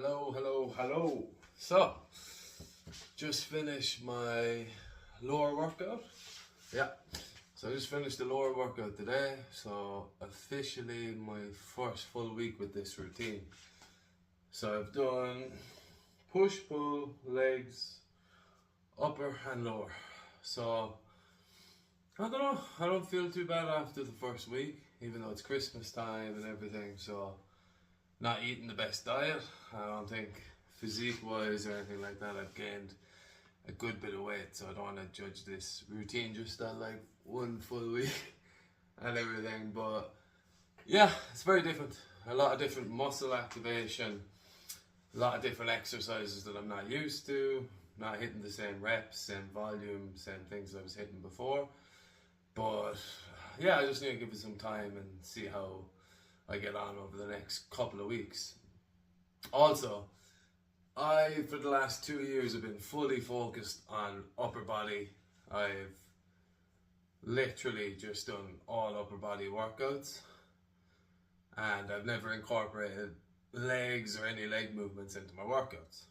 Hello. So, just finished my lower workout. Yeah, so I just finished the lower workout today. So, officially my first full week with this routine. So, I've done push, pull, legs, upper and lower. So, I don't know, I don't feel too bad after the first week, even though it's Christmas time and everything. So, not eating the best diet. I don't think physique wise or anything like that I've gained a good bit of weight, so I don't want to judge this routine just on like one full week and everything. But yeah, it's very different. A lot of different muscle activation, a lot of different exercises that I'm not used to, not hitting the same reps, same volume, same things I was hitting before. But yeah, I just need to give it some time and see how I get on over the next couple of weeks. Also, I, for the last 2 years, have been fully focused on upper body. I've literally just done all upper body workouts, and I've never incorporated legs or any leg movements into my workouts.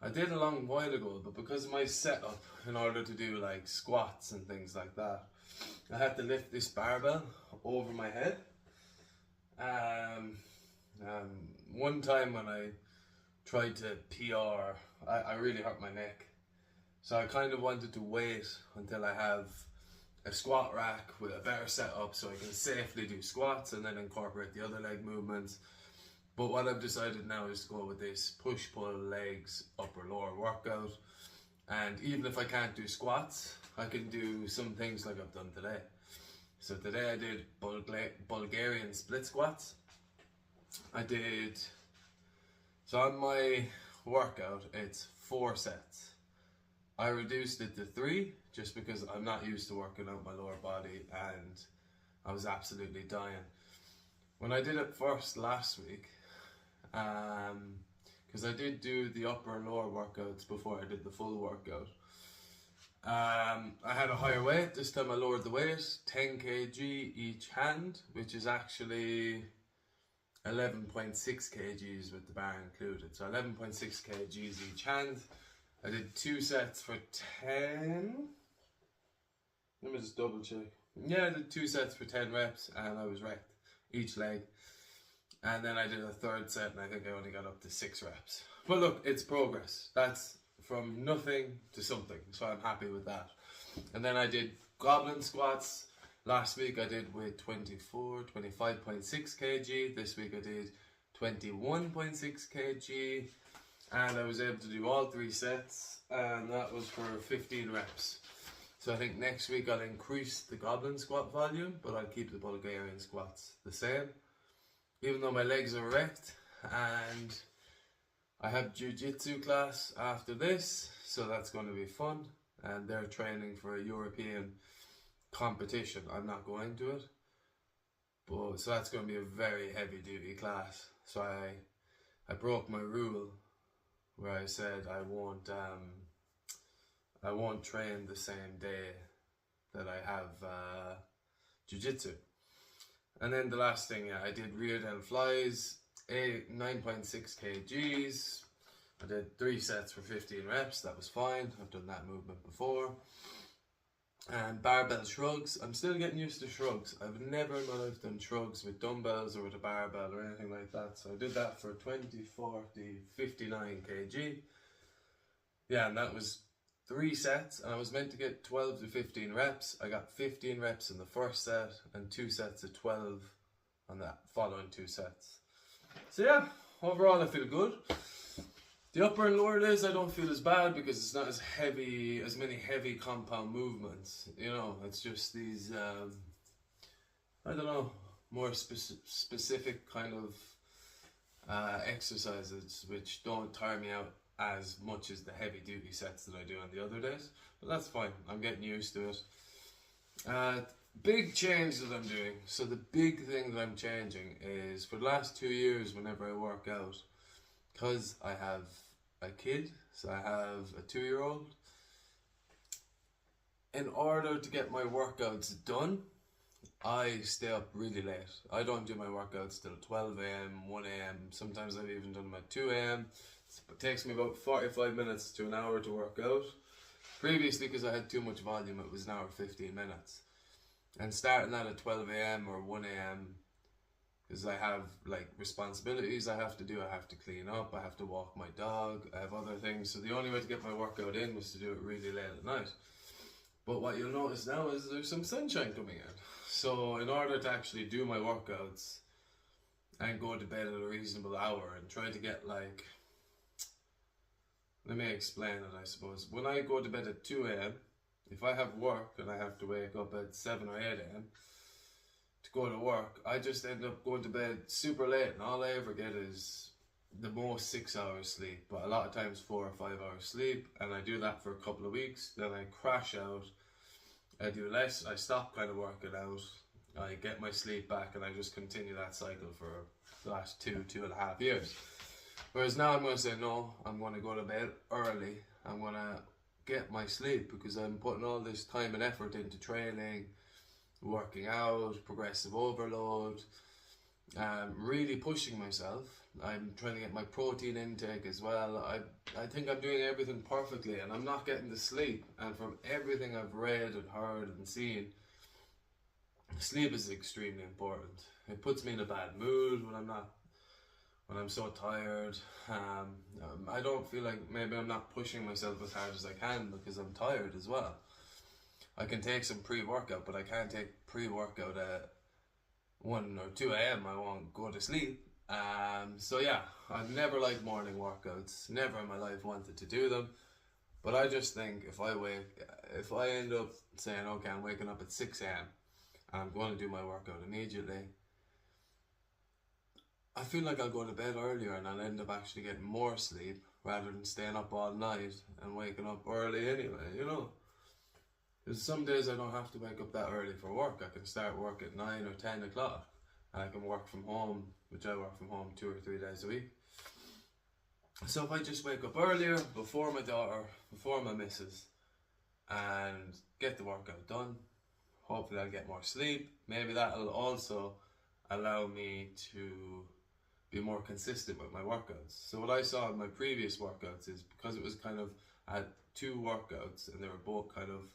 I did a long while ago, but because of my setup, in order to do like squats and things like that, I had to lift this barbell over my head. One time when I tried to PR, I really hurt my neck. So I kind of wanted to wait until I have a squat rack with a better setup so I can safely do squats and then incorporate the other leg movements. But what I've decided now is to go with this push, pull, legs, upper, lower workout. And even if I can't do squats, I can do some things like I've done today. So today I did Bulgarian Split Squats. So on my workout, it's 4 sets. I reduced it to 3 just because I'm not used to working out my lower body and I was absolutely dying. When I did it first last week, because I did do the upper and lower workouts before I did the full workout, I had a higher weight. This time I lowered the weight, 10 kg each hand, which is actually 11.6 kgs with the bar included. So 11.6 kgs each hand. I did 2 sets for 10. Let me just double check. Yeah, I did 2 sets for 10 reps and I was wrecked each leg. And then I did a 3rd set and I think I only got up to 6 reps. But look, it's progress. That's from nothing to something, so I'm happy with that. And then I did Goblet Squats. Last week I did with 25.6 kg. This week I did 21.6 kg. And I was able to do all 3 sets, and that was for 15 reps. So I think next week I'll increase the Goblet Squat volume, but I'll keep the Bulgarian Squats the same. Even though my legs are wrecked, and I have jiu-jitsu class after this, so that's going to be fun. And they're training for a European competition. I'm not going to it, but so that's going to be a very heavy duty class. So I broke my rule where I said I won't train the same day that I have jiu-jitsu. And then the last thing, I did rear Delt Flys, 9.6 kgs. I did 3 sets for 15 reps, that was fine. I've done that movement before. And Barbell Shrugs, I'm still getting used to shrugs. I've never in my life done shrugs with dumbbells or with a barbell or anything like that. So I did that for 20, 40, 59 kg. Yeah, and that was 3 sets, and I was meant to get 12 to 15 reps. I got 15 reps in the first set and 2 sets of 12 on the following 2 sets. So yeah, overall I feel good. The upper and lower days I don't feel as bad because it's not as many heavy compound movements. You know, it's just these, I don't know, more specific kind of exercises which don't tire me out as much as the heavy duty sets that I do on the other days. But that's fine, I'm getting used to it. Big change that I'm doing. So the big thing that I'm changing is for the last 2 years whenever I work out, because I have a kid, so I have a 2-year-old, in order to get my workouts done I stay up really late. I don't do my workouts till 12 a.m, 1 a.m. Sometimes I've even done them at 2 a.m. It takes me about 45 minutes to an hour to work out. Previously, because I had too much volume, it was an hour 15 minutes. And starting that at 12 a.m. or 1 a.m, because I have like responsibilities I have to do. I have to clean up, I have to walk my dog, I have other things. So the only way to get my workout in was to do it really late at night. But what you'll notice now is there's some sunshine coming in. So in order to actually do my workouts and go to bed at a reasonable hour and try to get like, let me explain it I suppose. When I go to bed at 2 a.m, if I have work and I have to wake up at 7 or 8 a.m, to go to work, I just end up going to bed super late, and all I ever get is the most 6 hours sleep, but a lot of times 4 or 5 hours sleep, and I do that for a couple of weeks, then I crash out, I do less, I stop kind of working out, I get my sleep back, and I just continue that cycle for the last 2.5 years. Whereas now I'm going to say no, I'm going to go to bed early, I'm going to get my sleep, because I'm putting all this time and effort into training, working out, progressive overload, really pushing myself. I'm trying to get my protein intake as well. I think I'm doing everything perfectly, and I'm not getting the sleep. And from everything I've read and heard and seen, sleep is extremely important. It puts me in a bad mood when I'm so tired. I don't feel like maybe I'm not pushing myself as hard as I can because I'm tired as well. I can take some pre-workout, but I can't take pre-workout at 1 or 2 a.m. I won't go to sleep. So yeah, I've never liked morning workouts, never in my life wanted to do them. But I just think if I end up saying, okay, I'm waking up at 6 a.m. and I'm going to do my workout immediately, I feel like I'll go to bed earlier and I'll end up actually getting more sleep rather than staying up all night and waking up early anyway, you know. Because some days I don't have to wake up that early for work. I can start work at 9 or 10 o'clock. And I can work from home, which I work from home 2 or 3 days a week. So if I just wake up earlier, before my daughter, before my missus, and get the workout done, hopefully I'll get more sleep. Maybe that'll also allow me to be more consistent with my workouts. So what I saw in my previous workouts is, because it was kind of, I had 2 workouts and they were both kind of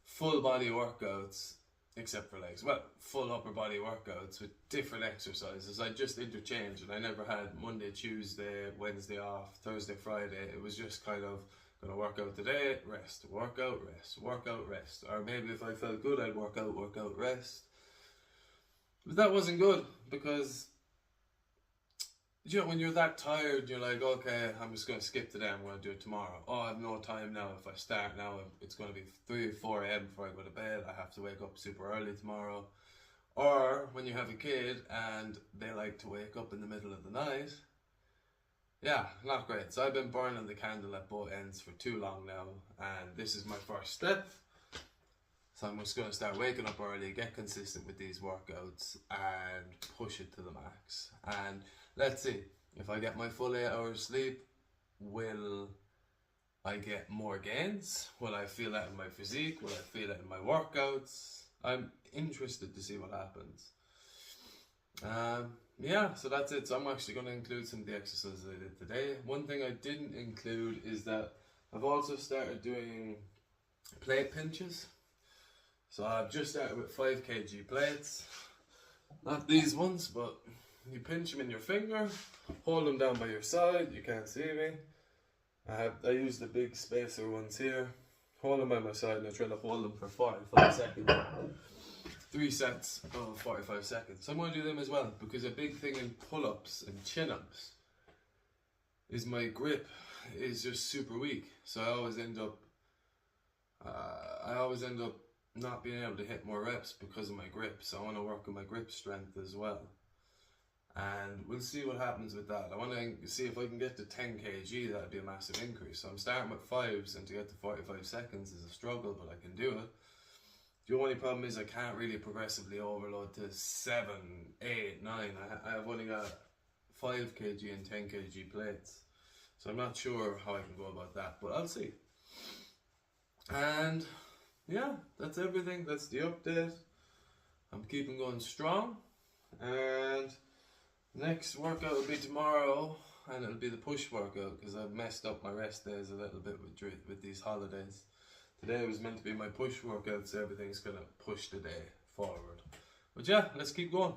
full body workouts, except for legs. Well, full upper body workouts with different exercises. I just interchanged, and I never had Monday, Tuesday, Wednesday off, Thursday, Friday. It was just kind of gonna work out today, rest, work out, rest, work out, rest. Or maybe if I felt good, I'd work out, rest. But that wasn't good, because you know, when you're that tired, you're like, okay, I'm just going to skip today, I'm going to do it tomorrow. Oh, I have no time now. If I start now, it's going to be 3 or 4 a.m. before I go to bed. I have to wake up super early tomorrow. Or when you have a kid and they like to wake up in the middle of the night. Yeah, not great. So I've been burning the candle at both ends for too long now, and this is my first step. So I'm just going to start waking up early, get consistent with these workouts, and push it to the max. And let's see, if I get my full 8 hours sleep, will I get more gains? Will I feel that in my physique? Will I feel it in my workouts? I'm interested to see what happens. Yeah, so that's it. So I'm actually going to include some of the exercises I did today. One thing I didn't include is that I've also started doing plate pinches. So I've just started with 5 kg plates. Not these ones, but you pinch them in your finger, hold them down by your side, you can't see me. I use the big spacer ones here, hold them by my side, and I try to hold them for 45 seconds. 3 sets of 45 seconds. So I'm going to do them as well, because a big thing in pull-ups and chin-ups is my grip is just super weak. So I always end up not being able to hit more reps because of my grip. So I want to work on my grip strength as well. And we'll see what happens with that. I want to see if I can get to 10 kg, that'd be a massive increase. So I'm starting with 5s, and to get to 45 seconds is a struggle, but I can do it. The only problem is I can't really progressively overload to 7, 8, 9. I've only got 5 kg and 10 kg plates. So I'm not sure how I can go about that, but I'll see. And yeah, that's everything. That's the update. I'm keeping going strong, and next workout will be tomorrow, and it'll be the push workout because I've messed up my rest days a little bit with these holidays. Today was meant to be my push workout, so everything's gonna push the day forward. But yeah, let's keep going.